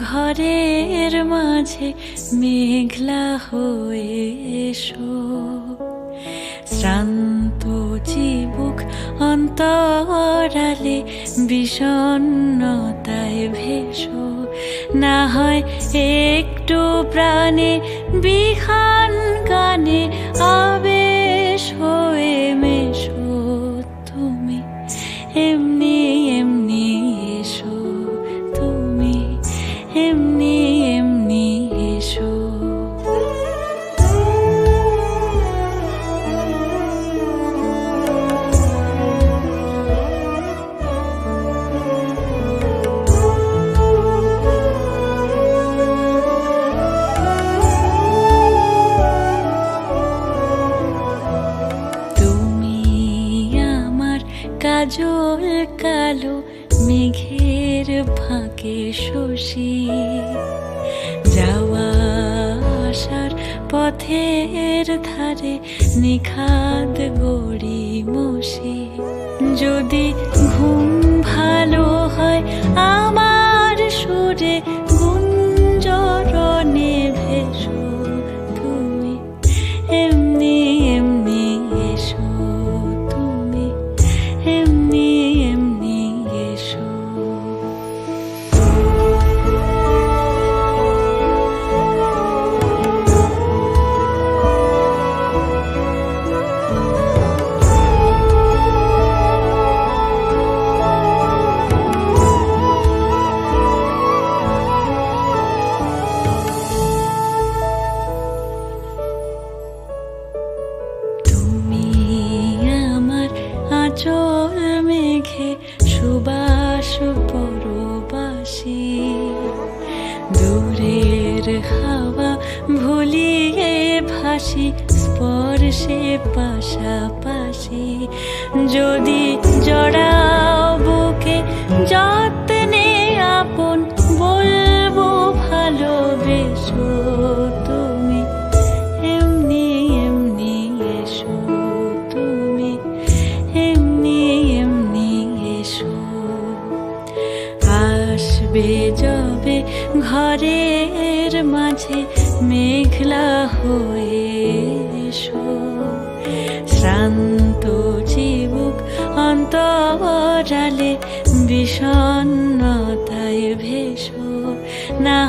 ঘরের মাঝে মেঘলা হয়ে এসো। শ্রান্ত চিবুক অন্তরালে বিষণ্ণতায় ভেসো। না হয় একটু প্রাণে বিহান গানে আবেশ হয়ে মেশো। তুমি এমনি এমনি এসো, তুমি এমনি এমনি এসো। কাজল কালো মেঘের ফাঁকে শশী, যাওয়া আসার পথের ধারে নিখাদ গড়ি মশি। যদি ঘুম ভালো হয় আমার সুরে গুঞ্জরণে ভেসো। তুমি এমনি এমনি এসো, তুমি এমনি এমনি এসো। আঁচল মেঘে সুবাস পরবাসী, দূরের হাওয়া ভুলিয়ে ভাসি স্পর্শে পাশাপাশি। যদি জড়াও বুকে যত্নে আপন বলবো ভালোবেসো। তুমি এমনি এমনি এসো, তুমি এমনি এমনি এসো। আসবে যবে ঘরের মাঝে মেঘলা হয়ে এসো। শ্রান্ত চিবুক অন্তরালে বিষণ্ণতায় ভেসো। না